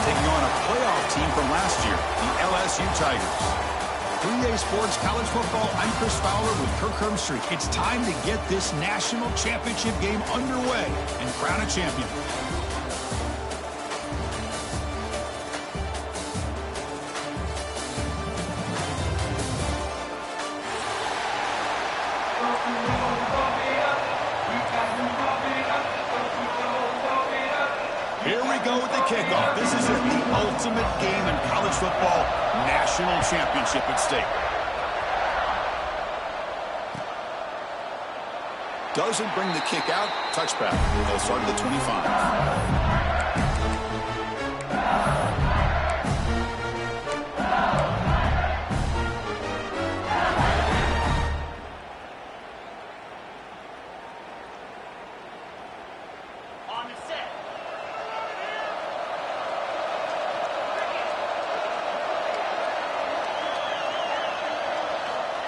taking on a playoff team from last year, the LSU Tigers. 3A Sports College Football, I'm Chris Fowler with Kirk Herbstreit. It's time to get this national championship game underway and crown a champion. Here we go with the kickoff. This is it, the ultimate game in college football, national championship at stake. Doesn't bring the kick out. Touchback. They'll start at the 25.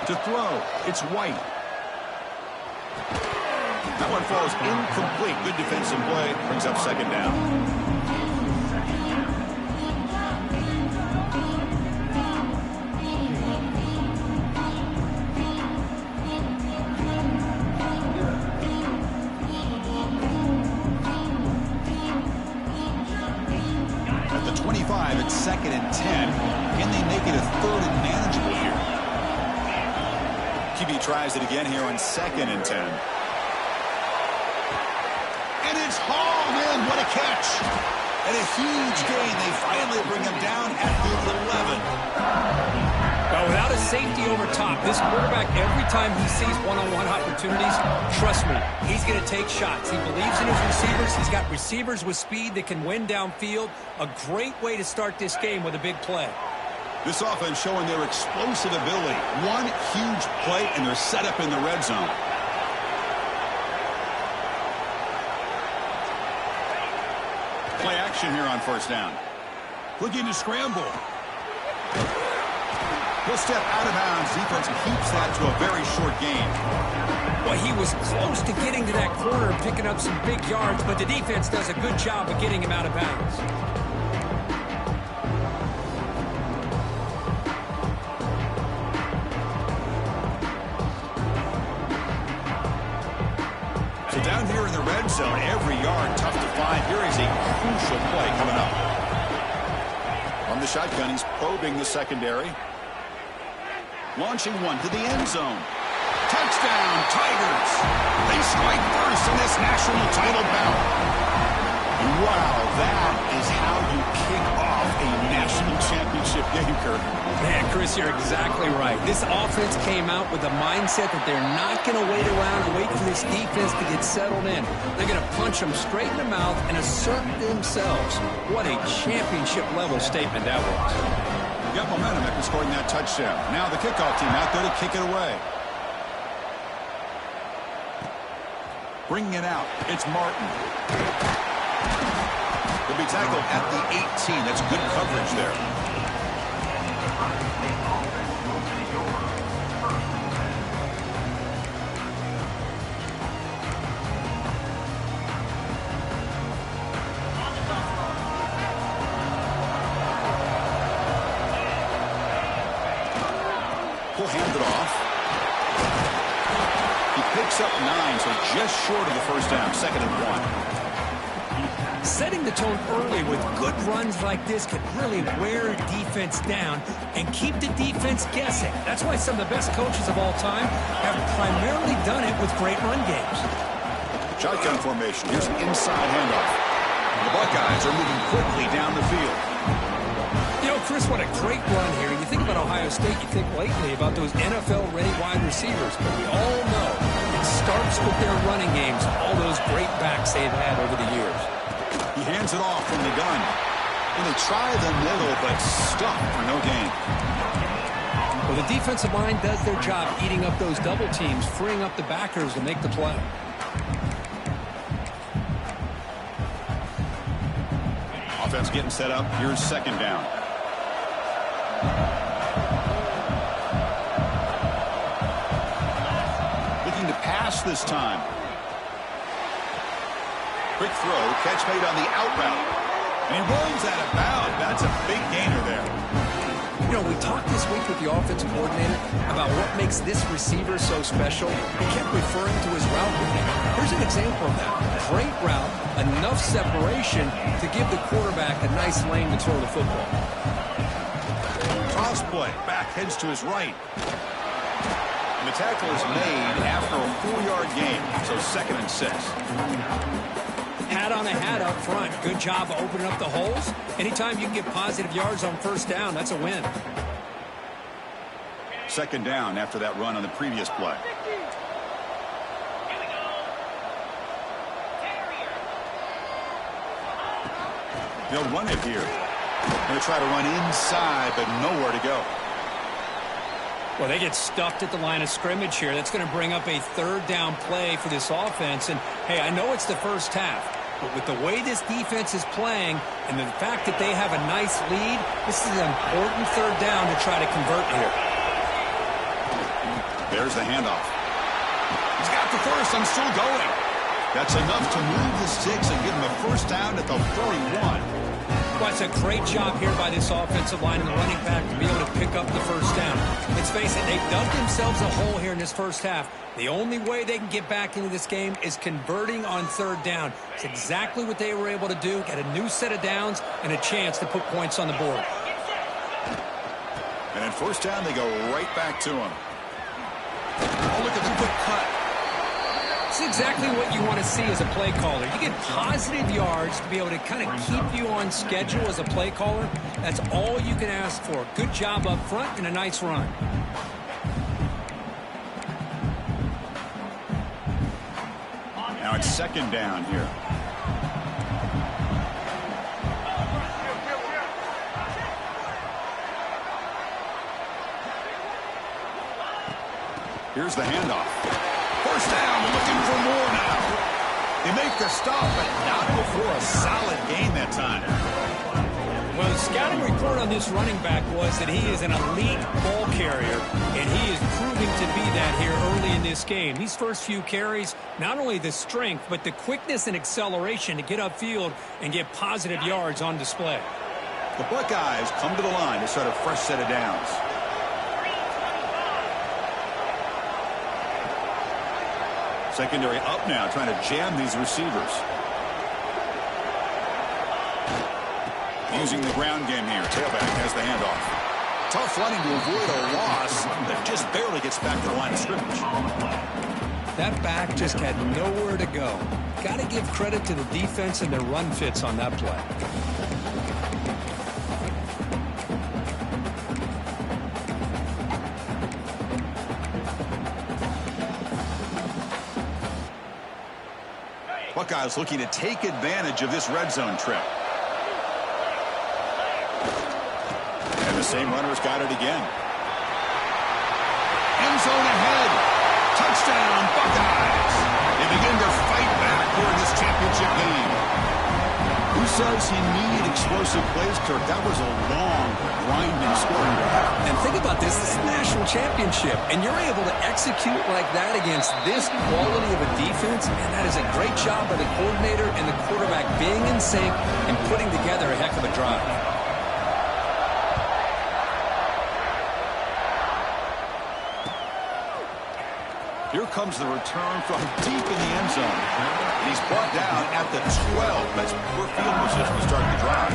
To throw, it's White. That one falls incomplete. Good defensive play. Brings up second down. At the 25, it's 2nd and 10. Can they make it a 3rd and manageable here? QB tries it again here on 2nd and 10. And it's hauled in. What a catch. And a huge gain. They finally bring him down at the 11. Well, without a safety over top, this quarterback, every time he sees one-on-one opportunities, trust me, he's going to take shots. He believes in his receivers. He's got receivers with speed that can win downfield. A great way to start this game with a big play. This offense showing their explosive ability. One huge play, and they're set up in the red zone. Play action here on first down. Looking to scramble. He'll step out of bounds. Defense keeps that to a very short gain. Well, he was close to getting to that corner and picking up some big yards, but the defense does a good job of getting him out of bounds. So down here in the red zone, every yard tough to find. Here is a crucial play coming up. On the shotgun, he's probing the secondary. Launching one to the end zone. Touchdown, Tigers! They strike first in this national title bout. Wow, that is how you kick off a national championship game, Kirk. Man, Chris, you're exactly right. This offense came out with the mindset that they're not going to wait around and wait for this defense to get settled in. They're going to punch them straight in the mouth and assert themselves. What a championship-level statement that was. Got momentum after scoring that touchdown. Now the kickoff team out there to kick it away. Bringing it out, it's Martin. He'll be tackled at the 18. That's good coverage there. He'll hand it off. He picks up 9, so just short of the first down. 2nd and 1. Setting the tone early with good runs like this can really wear a defense down and keep the defense guessing. That's why some of the best coaches of all time have primarily done it with great run games. Shotgun formation. Here's an inside handoff. The Buckeyes are moving quickly down the field. You know, Chris, what a great run here. You think about Ohio State, you think lately about those NFL-ready wide receivers, but we all know it starts with their running games, all those great backs they've had over the years. He hands it off from the gun. And they try the middle, but stuck for no gain. Well, the defensive line does their job eating up those double teams, freeing up the backers to make the play. Offense getting set up. Here's 2nd down. Looking to pass this time. Quick throw. Catch made on the out route. And he rolls out of bounds. talked this week with the offensive coordinator about what makes this receiver so special. He kept referring to his route running. Here's an example of that. Great route, enough separation to give the quarterback a nice lane to throw the football. Toss play. Back heads to his right. And the tackle is made after a 4-yard gain, so 2nd and 6. Hat on a hat up front. Good job of opening up the holes. Anytime you can get positive yards on first down, that's a win. 2nd down after that run on the previous play. They'll run it here. Going to try to run inside, but nowhere to go. Well, they get stuffed at the line of scrimmage here. That's going to bring up a 3rd down play for this offense. And, hey, I know it's the first half, but with the way this defense is playing and the fact that they have a nice lead, this is an important 3rd down to try to convert here. There's the handoff. He's got the first. I'm still going. That's enough to move the sticks and give him a first down at the 41. Well, it's a great job here by this offensive line and the running back to be able to pick up the first down. Let's face it, they've dug themselves a hole here in this first half. The only way they can get back into this game is converting on 3rd down. It's exactly what they were able to do, get a new set of downs and a chance to put points on the board. And at first down, they go right back to him. Oh, look at the quick cut. It's exactly what you want to see as a play caller. You get positive yards to be able to kind of keep you on schedule as a play caller. That's all you can ask for. Good job up front and a nice run. Now it's 2nd down here. Here's the handoff. First down, looking for more now. They make the stop, but not before a solid gain that time. Well, the scouting report on this running back was that he is an elite ball carrier, and he is proving to be that here early in this game. These first few carries, not only the strength, but the quickness and acceleration to get upfield and get positive yards on display. The Buckeyes come to the line to start a fresh set of downs. Secondary up now, trying to jam these receivers. Using the ground game here. Tailback has the handoff. Tough running to avoid a loss that just barely gets back to the line of scrimmage. That back just had nowhere to go. Got to give credit to the defense and their run fits on that play. Buckeyes looking to take advantage of this red zone trip. And the same runner's got it again. End zone ahead. Touchdown, Buckeyes. They begin to fight back here in this championship game. Who says he needed explosive plays, Kirk? That was a long, grinding scoring drive. And think about this. This is a national championship, and you're able to execute like that against this quality of a defense, and that is a great job by the coordinator and the quarterback being in sync and putting together a heck of a drive. Here comes the return from deep in the end zone. He's brought down at the 12. That's poor field position to start the drive.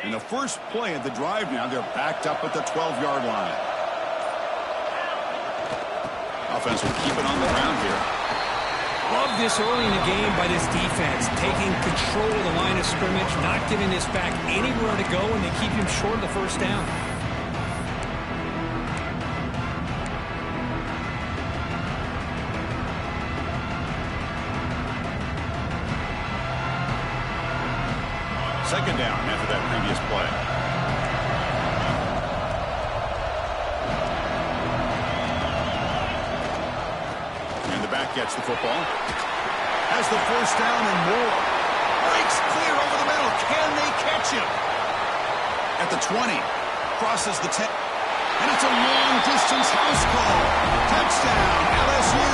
In the first play of the drive now, they're backed up at the 12-yard line. Offense will keep it on the ground here. Love this early in the game by this defense, taking control of the line of scrimmage, not giving this back anywhere to go, and they keep him short of the first down. Second down after that previous play. And the back gets the football. Has the first down and more. Breaks clear over the middle. Can they catch him? At the 20. Crosses the 10. And it's a long-distance house call. Touchdown, LSU.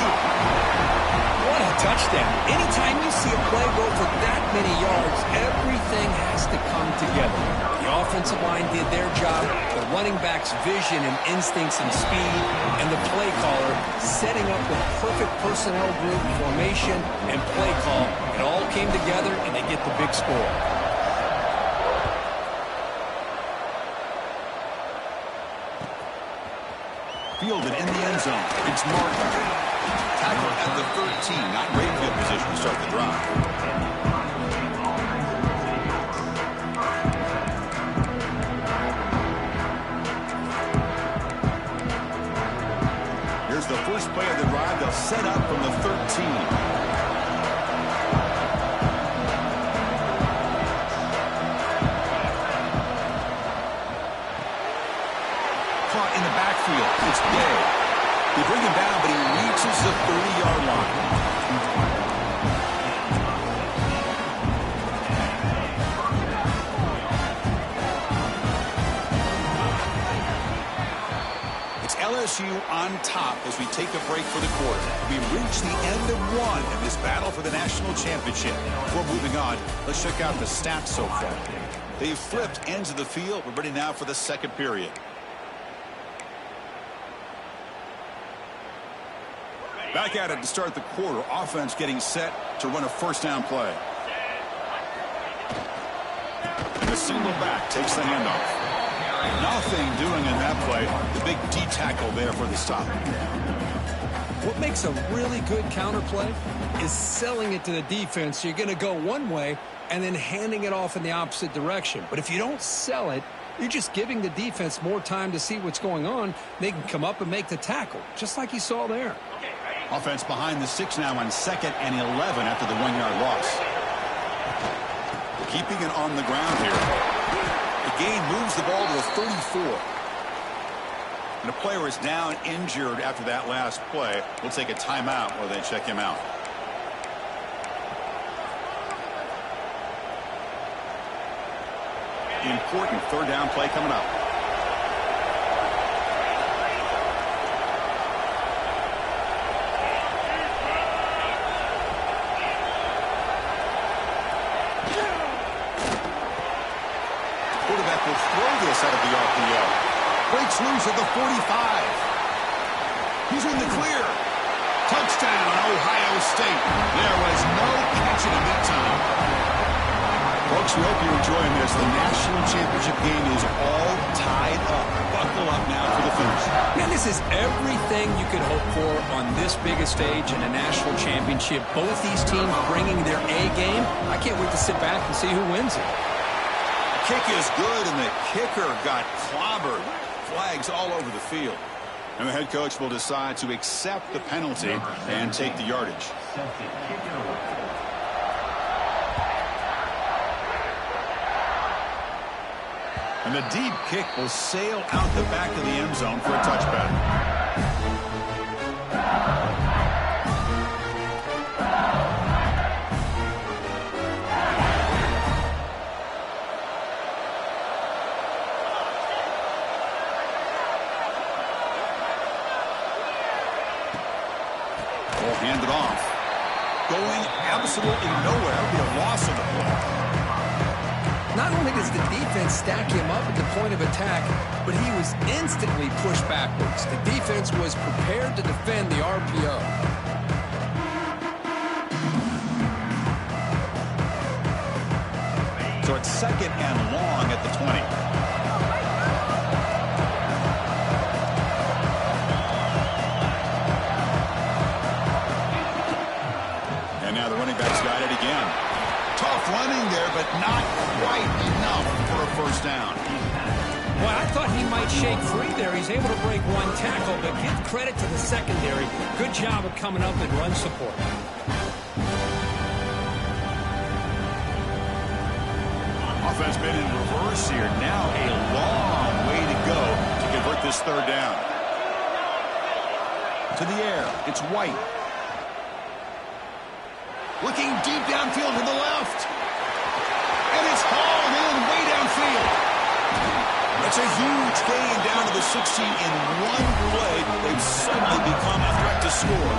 What a touchdown. Anytime you see a play go for that many yards, everything has to come together. The offensive line did their job, the running back's vision and instincts and speed, and the play caller setting up the perfect personnel group, formation, and play call. It all came together, and they get the big score. Fielded in the end zone. It's Martin. Tackle at the 13. Not great field position to start the drive. Here's the first play of the drive. They'll set up from the 13. In the backfield, it's Day. They bring him down, but he reaches the 30-yard line. It's LSU on top as we take a break for the quarter. We reach the end of one in this battle for the national championship. Before moving on, let's check out the stats so far. They've flipped ends of the field. We're ready now for the second period. Back at it to start the quarter. Offense getting set to run a first down play. And the single back takes the handoff. Nothing doing in that play. The big D tackle there for the stop. What makes a really good counter play is selling it to the defense. You're going to go one way and then handing it off in the opposite direction. But if you don't sell it, you're just giving the defense more time to see what's going on. They can come up and make the tackle, just like you saw there. Offense behind the 6 now on 2nd and 11 after the 1-yard loss. Keeping it on the ground here. The gain moves the ball to the 34. And a player is down injured after that last play. We'll take a timeout while they check him out. Important third down play coming up. Quarterback will throw this out of the RPO. Breaks loose at the 45. He's in the clear. Touchdown, Ohio State. There was no catch in the meantime. Folks, we hope you're enjoying this. The national championship game is all tied up. Buckle up now for the finish. Man, this is everything you could hope for on this biggest stage in a national championship. Both these teams bringing their A game. I can't wait to sit back and see who wins it. Kick is good, and the kicker got clobbered. Flags all over the field. And the head coach will decide to accept the penalty and take the yardage. And the deep kick will sail out the back of the end zone for a touchback. Hand it off. Going absolutely nowhere. It'll be a loss of the play. Not only does the defense stack him up at the point of attack, but he was instantly pushed backwards. The defense was prepared to defend the RPO. So it's 2nd and long at the 20. Running there, but not quite enough for a first down. Well, I thought he might shake free there. He's able to break one tackle, but give credit to the secondary. Good job of coming up and run support. Offense been in reverse here. Now a long way to go to convert this third down. To the air, it's White. Looking deep downfield to the left. It's a huge gain down to the 16 in one play. They've suddenly become a threat to score.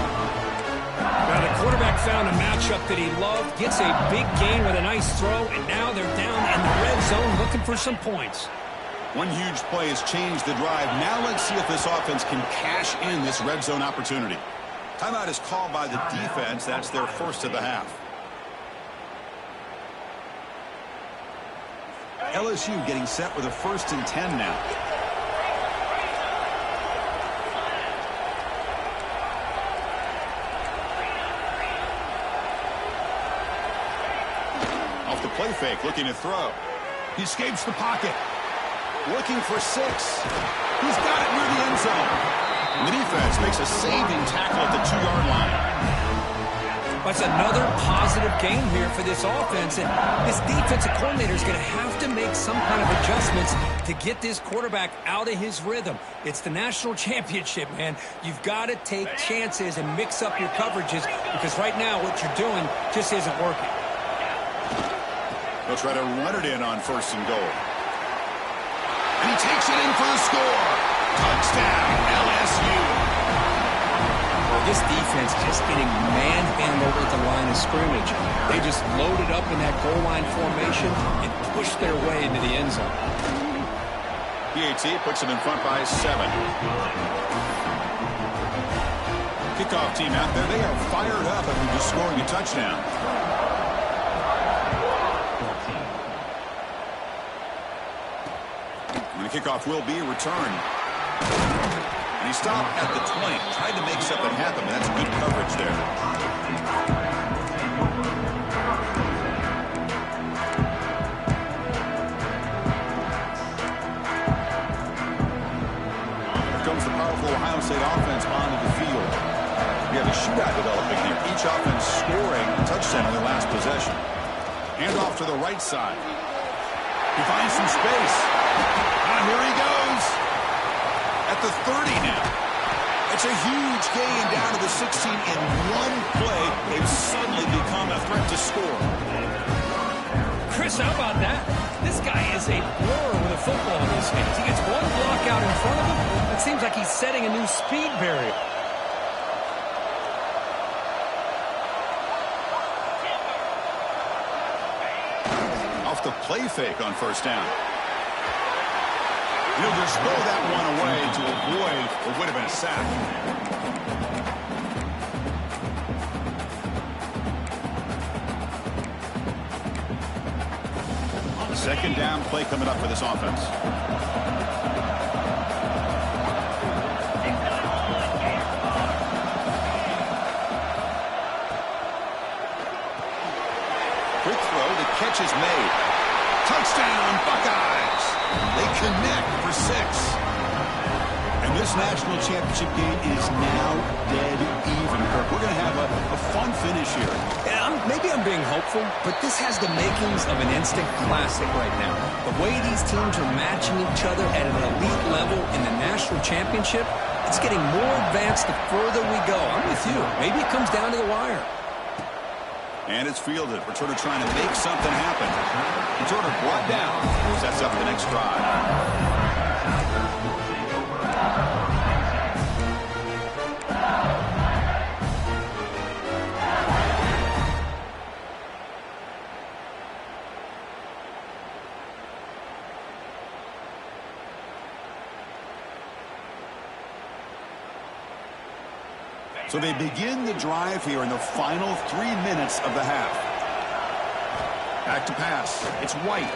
Now the quarterback found a matchup that he loved, gets a big gain with a nice throw, and now they're down in the red zone looking for some points. One huge play has changed the drive. Now let's see if this offense can cash in this red zone opportunity. Timeout is called by the defense. That's their first of the half. LSU getting set with a 1st and 10 now. Off the play fake, looking to throw. He escapes the pocket. Looking for 6. He's got it near the end zone. And the defense makes a saving tackle at the 2-yard line. That's another positive game here for this offense. And this defensive coordinator is going to have to make some kind of adjustments to get this quarterback out of his rhythm. It's the national championship, man. You've got to take chances and mix up your coverages because right now what you're doing just isn't working. They'll try to run it in on 1st and goal. And he takes it in for the score. Touchdown, LSU. Well, this defense just getting manhandled at the line of scrimmage. They just loaded up in that goal line formation and pushed their way into the end zone. PAT puts them in front by 7. Kickoff team out there. They are fired up after just scoring a touchdown. And the kickoff will be returned. And he stopped at the 20. Tried to make something happen, but that's good coverage there. Here comes the powerful Ohio State offense onto the field. We have a shootout developing here. Each offense scoring a touchdown in their last possession. Hand off to the right side. He finds some space. Here he goes. At the 30 now. It's a huge gain down to the 16 in one play. They've suddenly become a threat to score. Chris, how about that? This guy is a blur with a football in his hands. He gets one block out in front of him. It seems like he's setting a new speed barrier. Off the play fake on 1st down. He'll just throw that one away to avoid what would have been a sack. 2nd down play coming up for this offense. Quick throw, the catch is made. Touchdown, Buckeyes! They connect for 6. And this national championship game is now dead even, Kirk. We're going to have a fun finish here. Yeah, maybe I'm being hopeful, but this has the makings of an instant classic right now. The way these teams are matching each other at an elite level in the national championship, it's getting more advanced the further we go. I'm with you. Maybe it comes down to the wire. And it's fielded. Returner trying to make something happen. Returner brought down. Sets up the next drive. So they begin the drive here in the final 3 minutes of the half. Back to pass. It's White.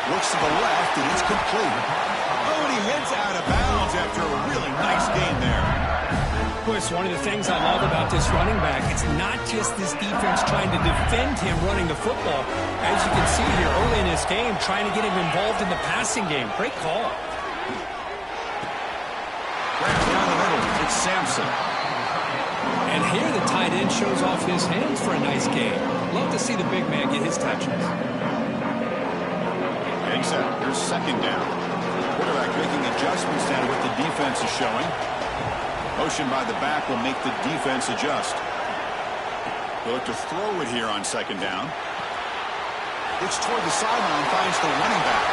Looks to the left, and it's complete. Oh, and he heads out of bounds after a really nice game there. Chris, one of the things I love about this running back, it's not just this defense trying to defend him running the football. As you can see here early in this game, trying to get him involved in the passing game. Great call. Down the middle, it's Sampson. And here the tight end shows off his hands for a nice game. Love to see the big man get his touches. Getting set. Here's 2nd down. Quarterback making adjustments down to what the defense is showing. Motion by the back will make the defense adjust. They'll look to throw it here on 2nd down. It's toward the sideline, finds the running back.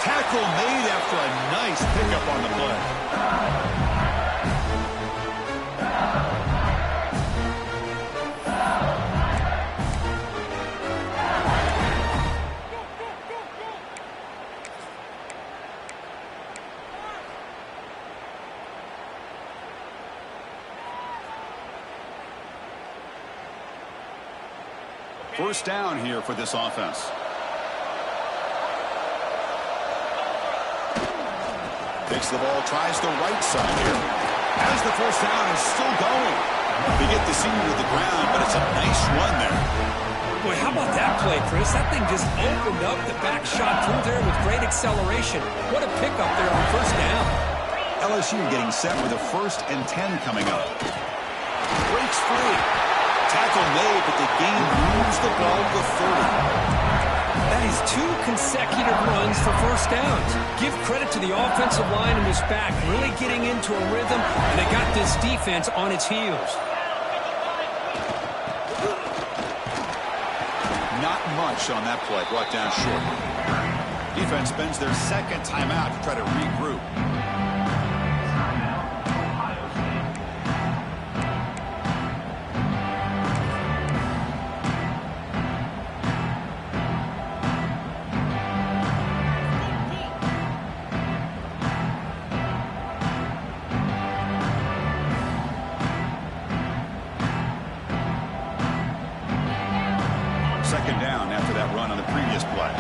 Tackle made after a nice pickup on the play. First down here for this offense. Takes the ball, tries the right side here. As the first down is still going. They get the senior to the ground, but it's a nice run there. Boy, how about that play, Chris? That thing just opened up the back shot through there with great acceleration. What a pickup there on first down. LSU getting set with a 1st and 10 coming up. Breaks free. Tackle made, but the game moves the ball to 30. That is 2 consecutive runs for first downs. Give credit to the offensive line and this back, really getting into a rhythm, and they got this defense on its heels. Not much on that play, brought down short. Defense spends their 2nd timeout to try to regroup. Second down after that run on the previous play.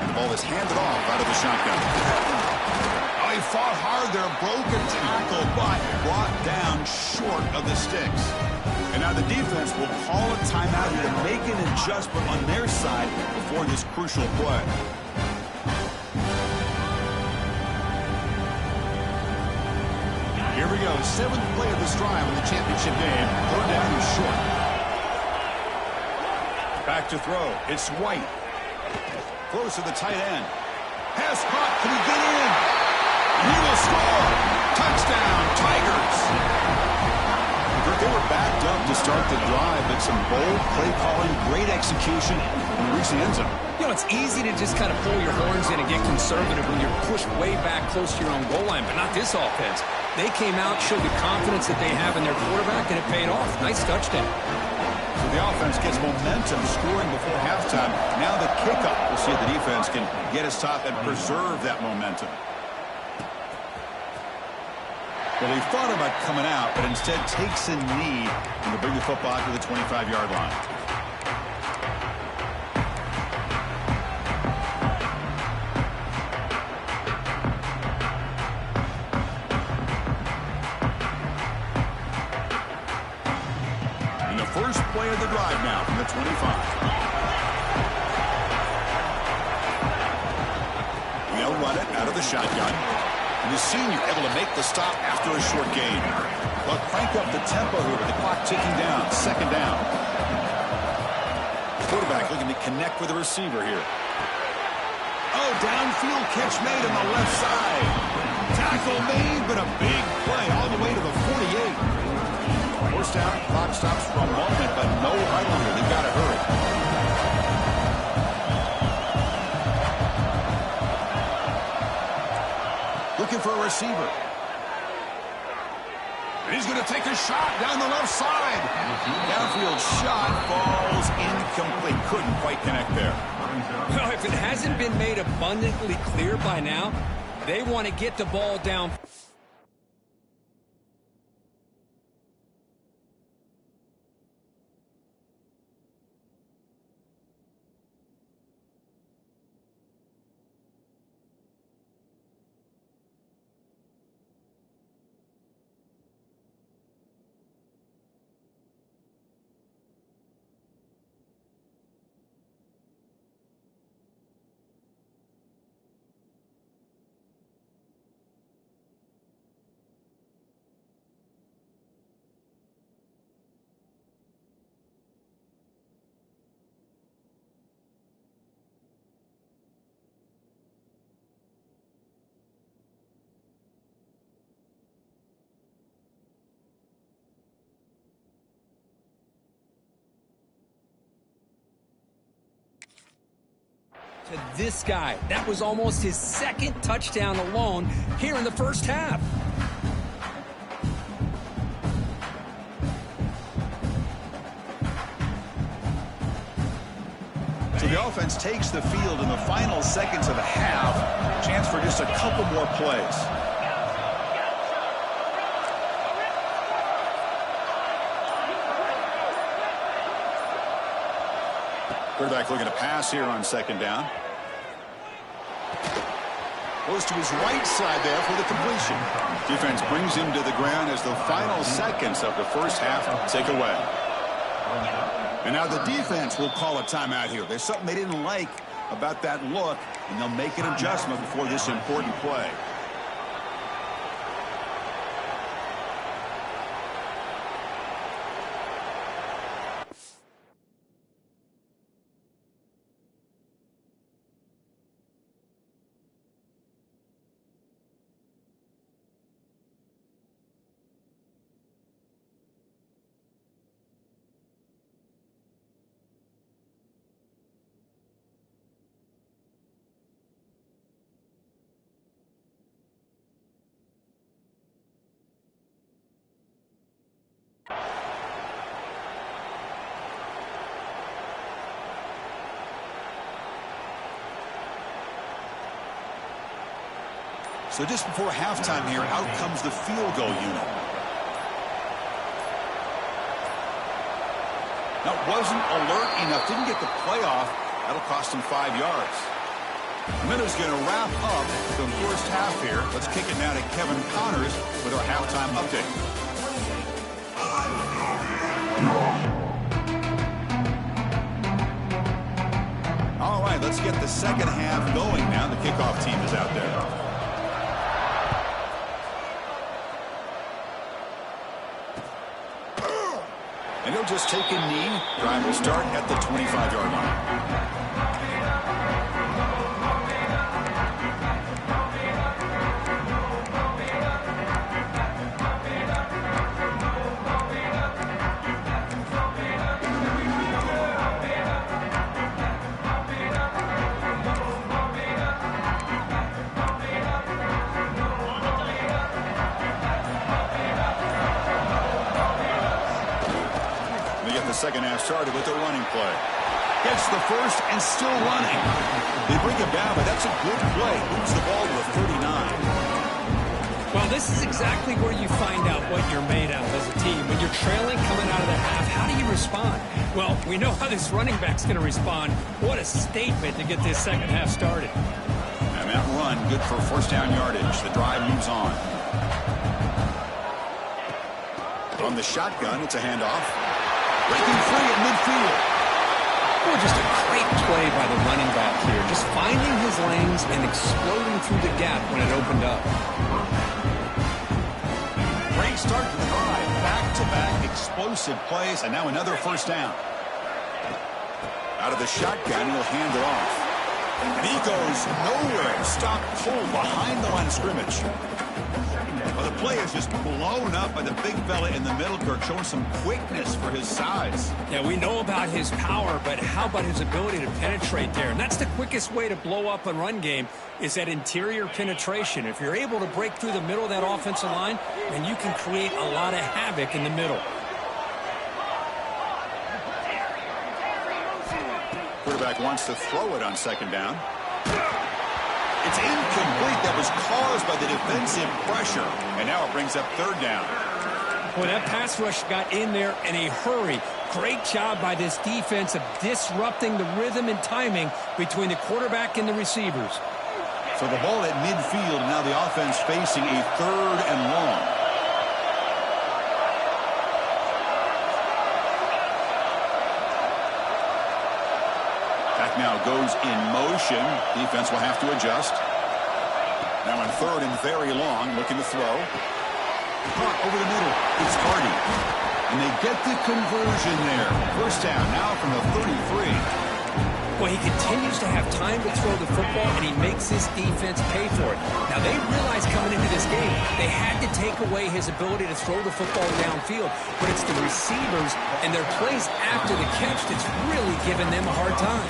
And the ball is handed off out of the shotgun. Oh, he fought hard there, broke a tackle, but brought down short of the sticks. And now the defense will call a timeout here to make an adjustment on their side before this crucial play. Here we go, 7th play of this drive in the championship game. 3rd down and short. Back to throw. It's White. Throws to the tight end. Pass caught. Can he get in? And he will score. Touchdown, Tigers. They were backed up to start the drive, but some bold play calling, great execution, and reach the end zone. You know, it's easy to just kind of pull your horns in and get conservative when you're pushed way back close to your own goal line, but not this offense. They came out, showed the confidence that they have in their quarterback, and it paid off. Nice touchdown. So the offense gets momentum, scoring before halftime. Now the kickoff. We'll see if the defense can get a stop and preserve that momentum. Well, he thought about coming out, but instead takes a knee and to bring the football to the 25-yard line. And the first play of the drive now from the 25. They'll run it out of the shotgun. And the senior able to make the stop after a short gain. But crank up the tempo here with the clock ticking down. 2nd down. Quarterback looking to connect with the receiver here. Oh, downfield catch made on the left side. Tackle made, but a big play all the way to the 48. First down, clock stops for a moment, but no huddle here. They've got to hurry. Looking for a receiver. And he's going to take a shot down the left side. Downfield shot falls incomplete. Couldn't quite connect there. Well, if it hasn't been made abundantly clear by now, they want to get the ball down. To this guy. That was almost his second touchdown alone here in the first half. So the offense takes the field in the final seconds of the half. Chance for just a couple more plays. Quarterback looking to pass here on second down. Goes to his right side there for the completion. Defense brings him to the ground as the final seconds of the first half tick away. And now the defense will call a timeout here. There's something they didn't like about that look, and they'll make an adjustment before this important play. So just before halftime here, out comes the field goal unit. Now, wasn't alert enough, didn't get the play off. That'll cost him 5 yards. Minnows going to wrap up the first half here. Let's kick it now to Kevin Connors with our halftime update. All right, let's get the second half going now. The kickoff team is out there. And he'll just take a knee. Drive will start at the 25-yard line. Second half started with a running play. Gets the first and still running. They bring it down, but that's a good play. Moves the ball to the 39. Well, this is exactly where you find out what you're made of as a team. When you're trailing coming out of the half, how do you respond? Well, we know how this running back's going to respond. What a statement to get this second half started. And that run, good for first down yardage. The drive moves on. On the shotgun, it's a handoff. Breaking free at midfield. Oh, just a great play by the running back here. Just finding his lanes and exploding through the gap when it opened up. Great start to the drive. Back-to-back explosive plays, and now another first down. Out of the shotgun, he'll hand it off. And he goes nowhere. Stop pulled behind the line of scrimmage. Well, the play is just blown up by the big fella in the middle, Kirk, showing some quickness for his size. Yeah, we know about his power, but how about his ability to penetrate there? And that's the quickest way to blow up a run game is that interior penetration. If you're able to break through the middle of that offensive line, then you can create a lot of havoc in the middle. Quarterback wants to throw it on second down. It's incomplete. That was caused by the defensive pressure. And now it brings up third down. Well, that pass rush got in there in a hurry. Great job by this defense of disrupting the rhythm and timing between the quarterback and the receivers. So the ball at midfield, and now the offense facing a third and long. Now goes in motion. Defense will have to adjust. Now in third and very long, looking to throw. Caught over the middle. It's Hardy. And they get the conversion there. First down now from the 33. Well, he continues to have time to throw the football, and he makes his defense pay for it. Now, they realized coming into this game, they had to take away his ability to throw the football downfield. But it's the receivers and their plays after the catch that's really given them a hard time.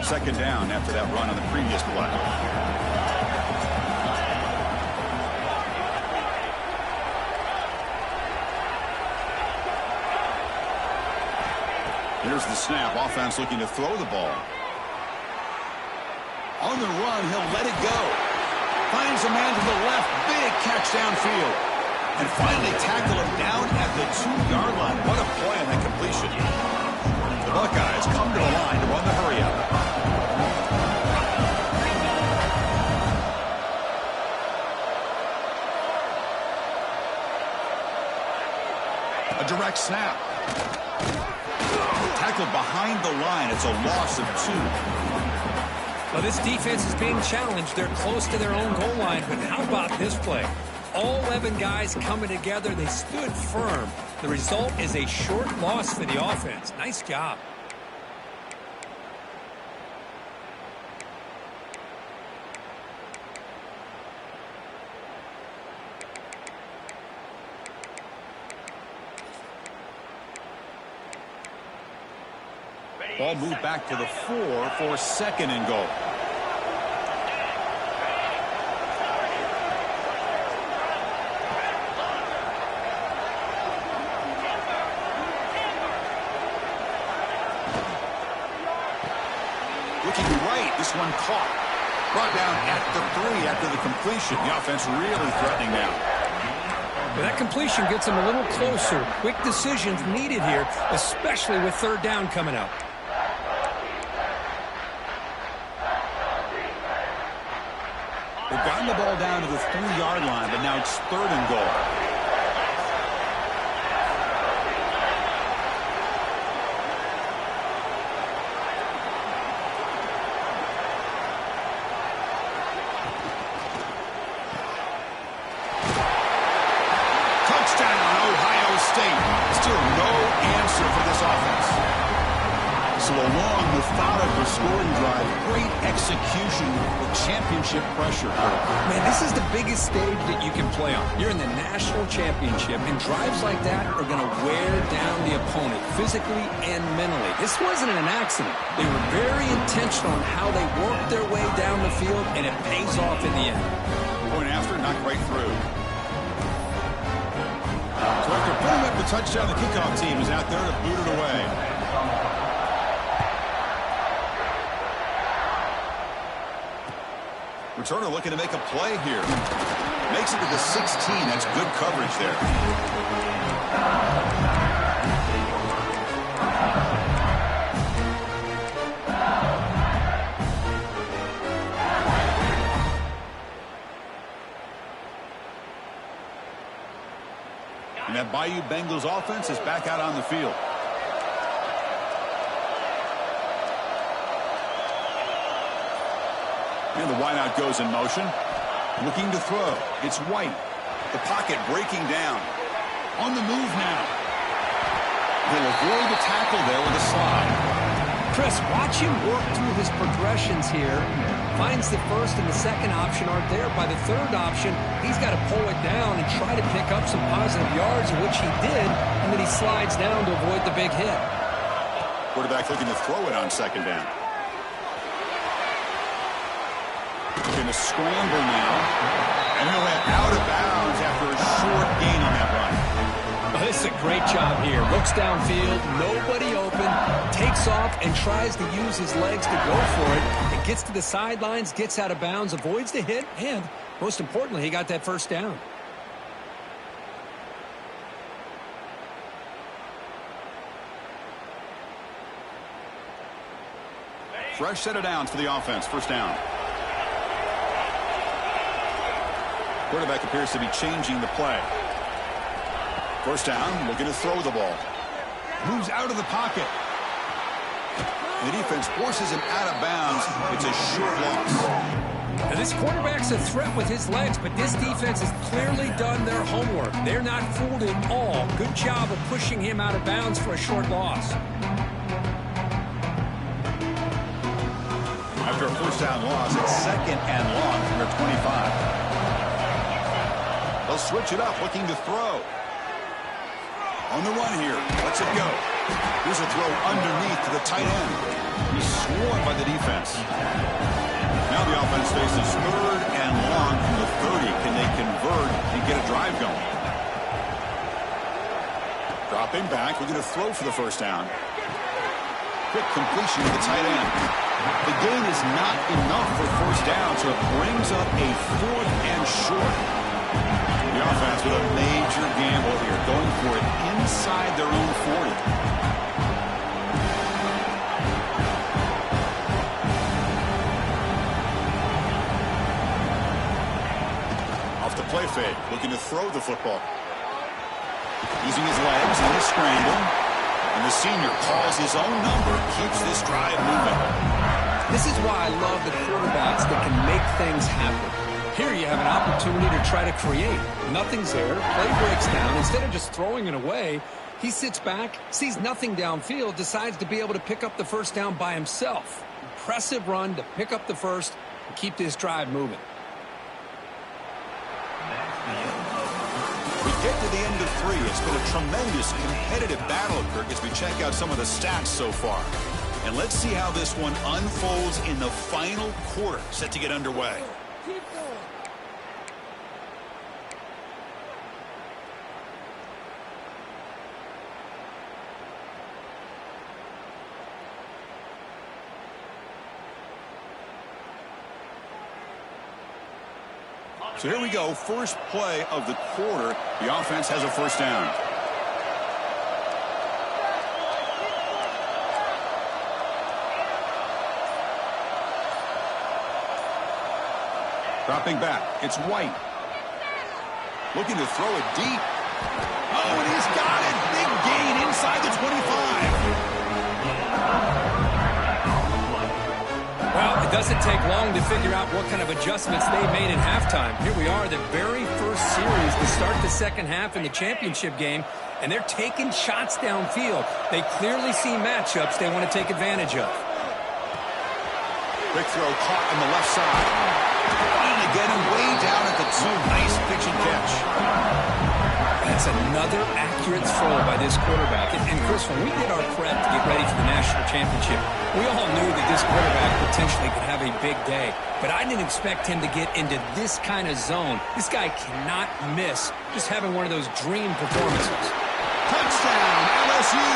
Second down after that run on the previous play. Here's the snap. Offense looking to throw the ball. On the run, he'll let it go. Finds a man to the left. Big catch downfield. And finally tackle him down at the 2-yard line. What a play on that completion. The Buckeyes come to the line to run the hurry-up. A direct snap. Tackled behind the line. It's a loss of 2. Well, this defense is being challenged. They're close to their own goal line, but how about this play? All 11 guys coming together. They stood firm. The result is a short loss for the offense. Nice job. Ball moved back to the 4 for second and goal. Looking right, this one caught. Brought down at the 3 after the completion. The offense really threatening now. But that completion gets them a little closer. Quick decisions needed here, especially with third down coming up. They've gotten the ball down to the 3-yard line, but now it's third and goal. Touchdown, Ohio State. Still no answer for this offense. So a long, methodical scoring drive. Great execution with championship pressure. Man, this is the biggest stage that you can play on. You're in the national championship, and drives like that are going to wear down the opponent physically and mentally. This wasn't an accident. They were very intentional on how they worked their way down the field, and it pays off in the end. Point after, not quite through. So after putting up the touchdown, the kickoff team is out there to boot it away. Returner looking to make a play here. Makes it to the 16. That's good coverage there. And that Bayou Bengals offense is back out on the field. And the wideout goes in motion. Looking to throw. It's White. The pocket breaking down. On the move now. He'll avoid the tackle there with a slide. Chris, watch him work through his progressions here. Finds the first and the second option aren't there. By the third option, he's got to pull it down and try to pick up some positive yards, which he did, and then he slides down to avoid the big hit. Quarterback looking to throw it on second down. Going to scramble now. And he'll head out of bounds after a short gain on that run. Well, this is a great job here. Looks downfield, nobody open, takes off and tries to use his legs to go for it. And gets to the sidelines, gets out of bounds, avoids the hit, and most importantly, he got that first down. Fresh set of downs for the offense. First down. Quarterback appears to be changing the play. First down, looking to throw the ball. Moves out of the pocket. The defense forces him out of bounds. It's a short loss. Now this quarterback's a threat with his legs, but this defense has clearly done their homework. They're not fooled at all. Good job of pushing him out of bounds for a short loss. After a first down loss, it's second and long from their 25. They'll switch it up, looking to throw. On the run here. Let's it go. Here's a throw underneath to the tight end. He's swarmed by the defense. Now the offense faces 3rd and long from the 30. Can they convert and get a drive going? Dropping back. We're going to throw for the first down. Quick completion to the tight end. The gain is not enough for first down, so it brings up a 4th and short. The offense with a major gamble here, going for it inside their own 40. Off the play fake, looking to throw the football. Using his legs in the scramble. And the senior calls his own number, keeps this drive moving. This is why I love the quarterbacks that can make things happen. Here you have an opportunity to try to create. Nothing's there. Play breaks down. Instead of just throwing it away, he sits back, sees nothing downfield, decides to be able to pick up the first down by himself. Impressive run to pick up the first and keep this drive moving. We get to the end of 3. It's been a tremendous competitive battle, Kirk, as we check out some of the stats so far. And let's see how this one unfolds in the final quarter, set to get underway. So here we go, first play of the quarter. The offense has a first down. Dropping back, it's White. Looking to throw it deep. Oh, and he's got it. Big gain inside the 25. Well, it doesn't take long to figure out what kind of adjustments they made in halftime. Here we are, the very first series to start the second half in the championship game, and they're taking shots downfield. They clearly see matchups they want to take advantage of. Quick throw caught on the left side. And again, way down at the 2. Nice pitch and catch. That's another accurate throw by this quarterback. And Chris, when we did our prep to get ready for the national championship, we all knew that this quarterback potentially could have a big day. But I didn't expect him to get into this kind of zone. This guy cannot miss just having one of those dream performances. Touchdown, LSU.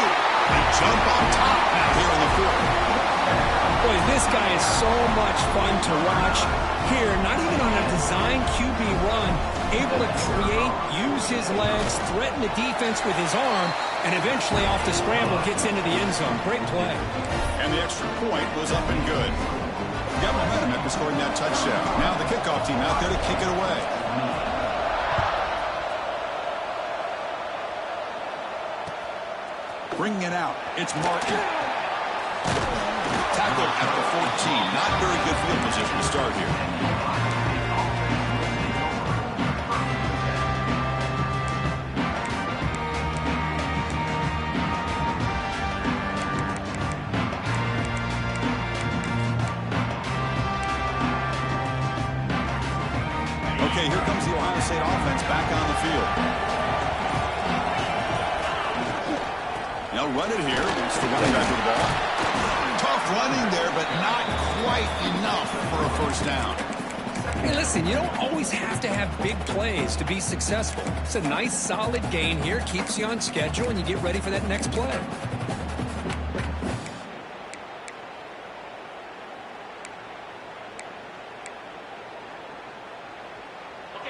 They jump on top now here in the 4th. Boy, this guy is so much fun to watch. Here, not even on a design QB run, able to create, use his legs, threaten the defense with his arm, and eventually off the scramble gets into the end zone. Great play. And the extra point was up and good. Got momentum after scoring that touchdown. Now the kickoff team out there to kick it away. Bringing it out. It's Martin. Tackled at the 14. Not very good field position to start here. Okay, here comes the Ohio State offense back on the field. They'll run it here. It's the running back with the ball. Tough running there, but not quite enough for a first down. Hey, listen, you don't always have to have big plays to be successful. It's a nice, solid gain here. Keeps you on schedule, and you get ready for that next play.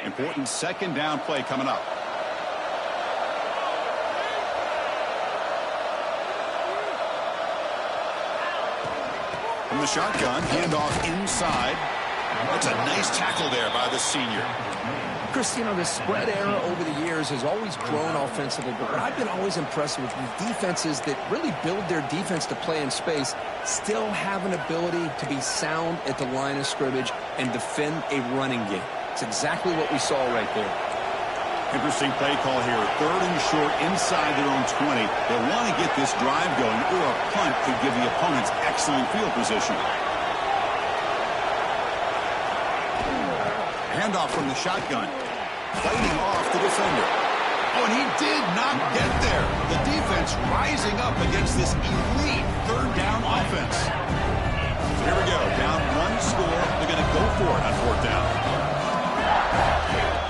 Important second down play coming up. From the shotgun, handoff inside. That's a nice tackle there by the senior. Chris, you know, the spread era over the years has always grown offensively, but what I've been always impressed with defenses that really build their defense to play in space still have an ability to be sound at the line of scrimmage and defend a running game. It's exactly what we saw right there. Interesting play call here. 3rd and short inside their own 20. They want to get this drive going, or a punt could give the opponents excellent field position. Handoff from the shotgun. Fighting off the defender. Oh, and he did not get there. The defense rising up against this elite third down offense. Here we go. Down one score. They're going to go for it on fourth down.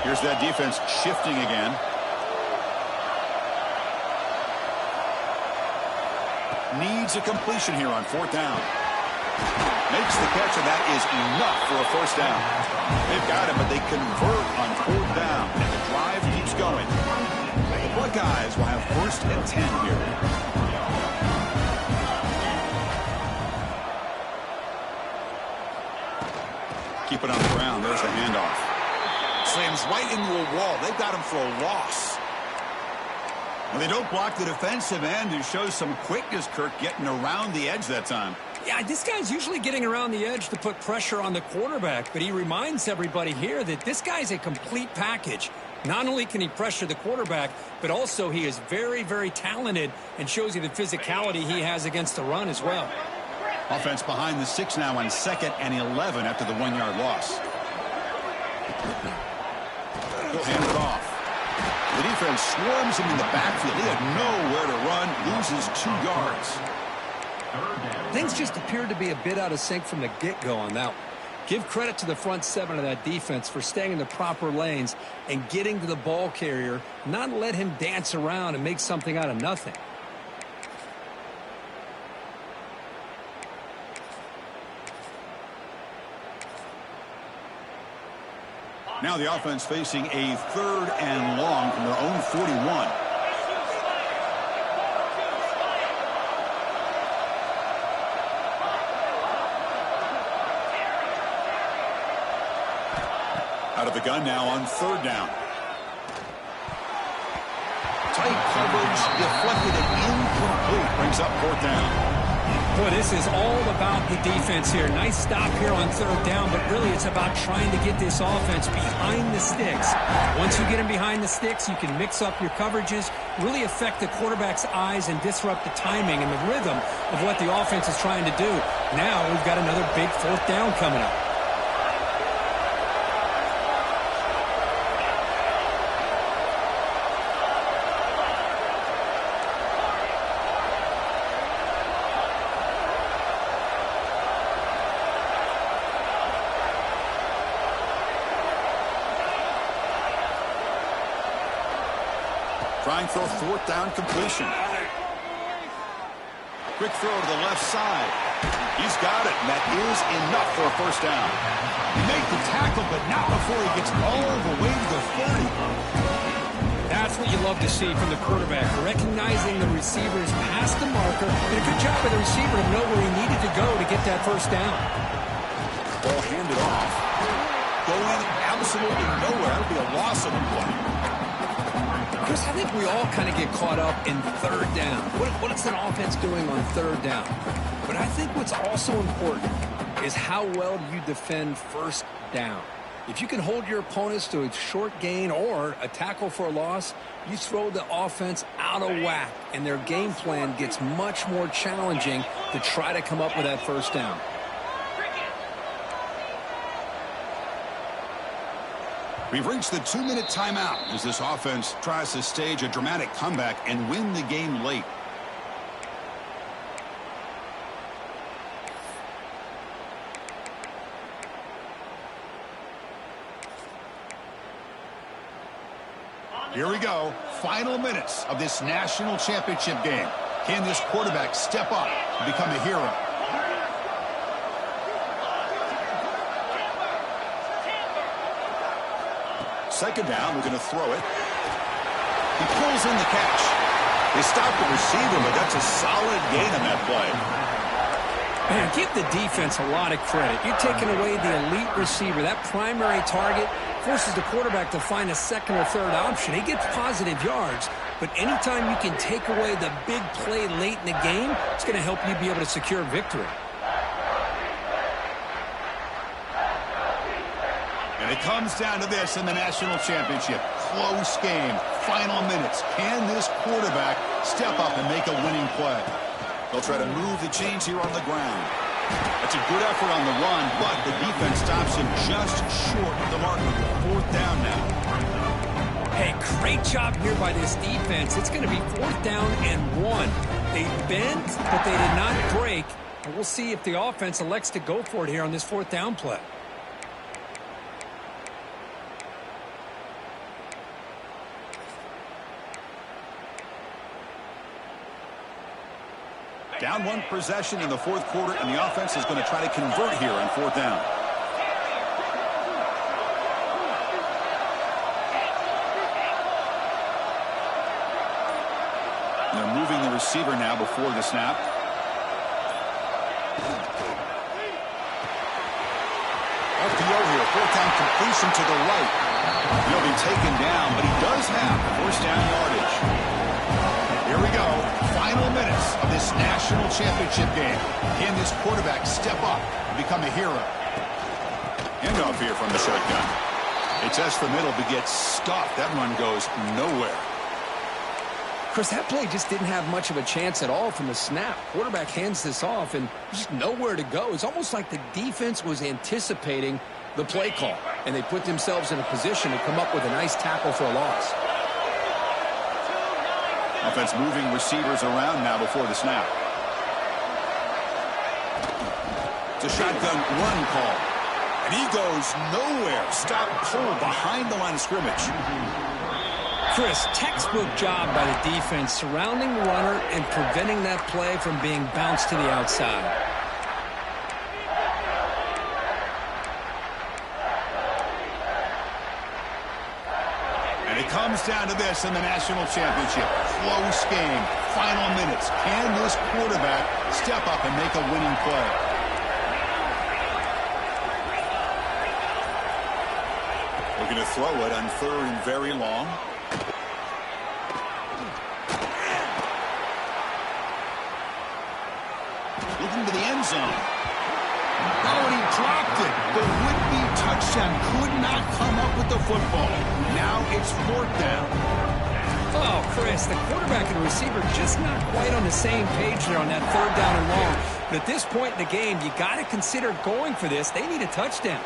Here's that defense shifting again. Needs a completion here on fourth down. Makes the catch, and that is enough for a first down. They've got it, but they convert on fourth down, and the drive keeps going. The Buckeyes will have first and 10 here. Keep it on the ground. There's the handoff. Slams right into a wall. They've got him for a loss. Well, they don't block the defensive end, who shows some quickness, Kirk, getting around the edge that time. Yeah, this guy's usually getting around the edge to put pressure on the quarterback, but he reminds everybody here that this guy's a complete package. Not only can he pressure the quarterback, but also he is very, very talented and shows you the physicality he has against the run as well. Offense behind the 6 now on 2nd and 11 after the 1-yard loss. He'll hand it off. The defense swarms him in the backfield. He had nowhere to run, loses 2 yards. Things just appeared to be a bit out of sync from the get-go on that one. Give credit to the front 7 of that defense for staying in the proper lanes and getting to the ball carrier, not let him dance around and make something out of nothing. Now the offense facing a 3rd and long from their own 41. Out of the gun now on 3rd down. Tight coverage, deflected and incomplete. Brings up 4th down. Boy, this is all about the defense here. Nice stop here on 3rd down, but really it's about trying to get this offense behind the sticks. Once you get him behind the sticks, you can mix up your coverages, really affect the quarterback's eyes and disrupt the timing and the rhythm of what the offense is trying to do. Now we've got another big 4th down coming up. Trying for a 4th down completion. Quick throw to the left side. He's got it, and that is enough for a first down. He made the tackle, but not before he gets all the way to the 30. That's what you love to see from the quarterback, recognizing the receivers past the marker. Did a good job of the receiver to know where he needed to go to get that first down. Ball handed off. Going absolutely nowhere. That'll be a loss of the play. Chris, I think we all kind of get caught up in 3rd down. What is an offense doing on 3rd down? But I think what's also important is how well do you defend 1st down. If you can hold your opponents to a short gain or a tackle for a loss, you throw the offense out of whack, and their game plan gets much more challenging to try to come up with that first down. We've reached the 2-minute timeout as this offense tries to stage a dramatic comeback and win the game late. Here we go. Final minutes of this national championship game. Can this quarterback step up and become a hero? Second down, we're going to throw it. He pulls in the catch. They stop the receiver, but that's a solid gain on that play. Man, give the defense a lot of credit. You're taking away the elite receiver. That primary target forces the quarterback to find a 2nd or 3rd option. He gets positive yards, but anytime you can take away the big play late in the game, it's going to help you be able to secure victory. And it comes down to this in the national championship. Close game. Final minutes. Can this quarterback step up and make a winning play? They'll try to move the chains here on the ground. That's a good effort on the run, but the defense stops him just short of the marker. 4th down now. Hey, great job here by this defense. It's going to be 4th down and 1. They bent, but they did not break. And we'll see if the offense elects to go for it here on this 4th down play. Down 1 possession in the 4th quarter, and the offense is going to try to convert here on 4th down. They're moving the receiver now before the snap. FDO here, 4th down completion to the right. He'll be taken down, but he does have 1st down yardage. Here we go. Final minutes of this national championship game. Can this quarterback step up and become a hero? Handoff here from the shotgun. They test the middle, but gets stuffed. That run goes nowhere. Chris, that play just didn't have much of a chance at all from the snap. Quarterback hands this off, and just nowhere to go. It's almost like the defense was anticipating the play call, and they put themselves in a position to come up with a nice tackle for a loss. Offense moving receivers around now before the snap. It's a shotgun run call. And he goes nowhere. Stop pull behind the line of scrimmage. Chris, textbook job by the defense surrounding the runner and preventing that play from being bounced to the outside. And it comes down to this in the national championship. Close game. Final minutes. Can this quarterback step up and make a winning play? Looking to throw it on 3rd and very long. Looking to the end zone. Oh, and he dropped it. The would-be touchdown could not come up with the football. Now it's 4th down. Oh, Chris, the quarterback and the receiver just not quite on the same page there on that 3rd down and long. But at this point in the game, you got to consider going for this. They need a touchdown.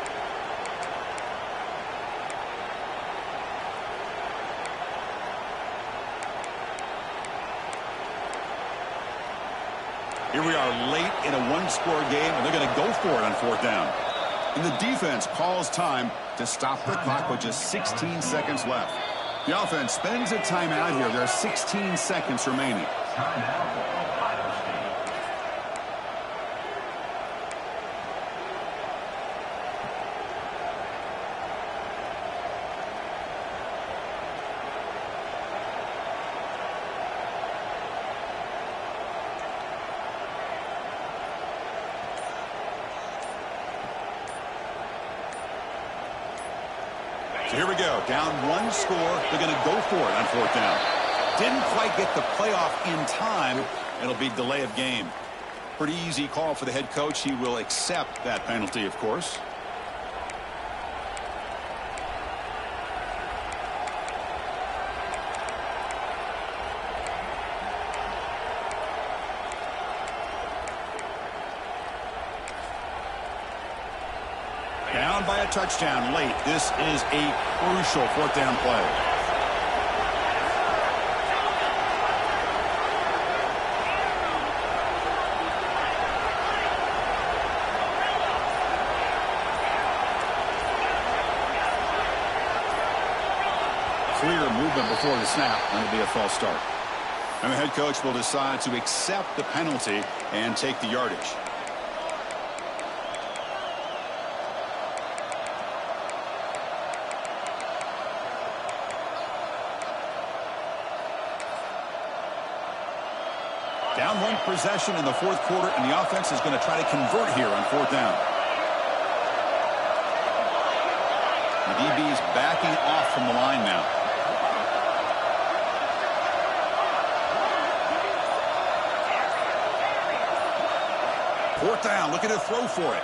Here we are late in a 1-score game, and they're going to go for it on 4th down. And the defense calls time to stop the clock with just 16 seconds left. The offense spends a timeout here. There are 16 seconds remaining. So here we go. Down 1 score. They're going to go for it on 4th down. Didn't quite get the playoff in time. It'll be delay of game. Pretty easy call for the head coach. He will accept that penalty, of course. Down by a touchdown late. This is a crucial 4th down play. Clear movement before the snap. That'll be a false start. And the head coach will decide to accept the penalty and take the yardage. Down 1 possession in the 4th quarter, and the offense is going to try to convert here on 4th down. The DB's backing off from the line now. Fourth down, looking to throw for it.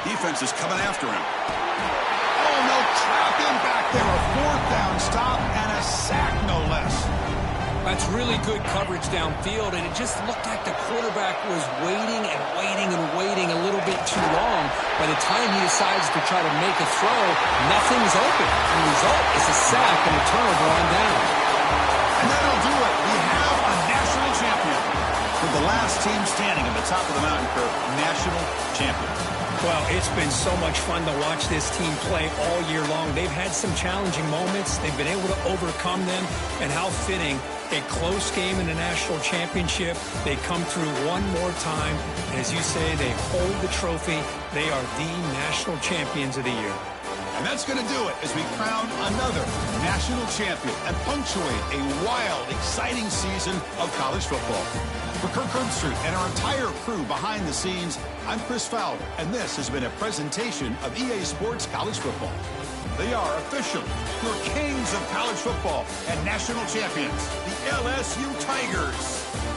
Defense is coming after him. Oh, no, trap him back there. A 4th down stop and a sack, no less. That's really good coverage downfield, and it just looked like the quarterback was waiting and waiting and waiting a little bit too long. By the time he decides to try to make a throw, nothing's open. The result is a sack and a turnover on down. And that'll do it. We have a national champion. For the last team standing at the top of the mountain, Kirk, national champion. Well, it's been so much fun to watch this team play all year long. They've had some challenging moments. They've been able to overcome them. And how fitting, a close game in the national championship. They come through one more time. As you say, they hold the trophy. They are the national champions of the year. And that's going to do it as we crown another national champion and punctuate a wild, exciting season of college football. For Kirk Herbstreit and our entire crew behind the scenes, I'm Chris Fowler, and this has been a presentation of EA Sports College Football. They are officially your kings of college football and national champions, the LSU Tigers.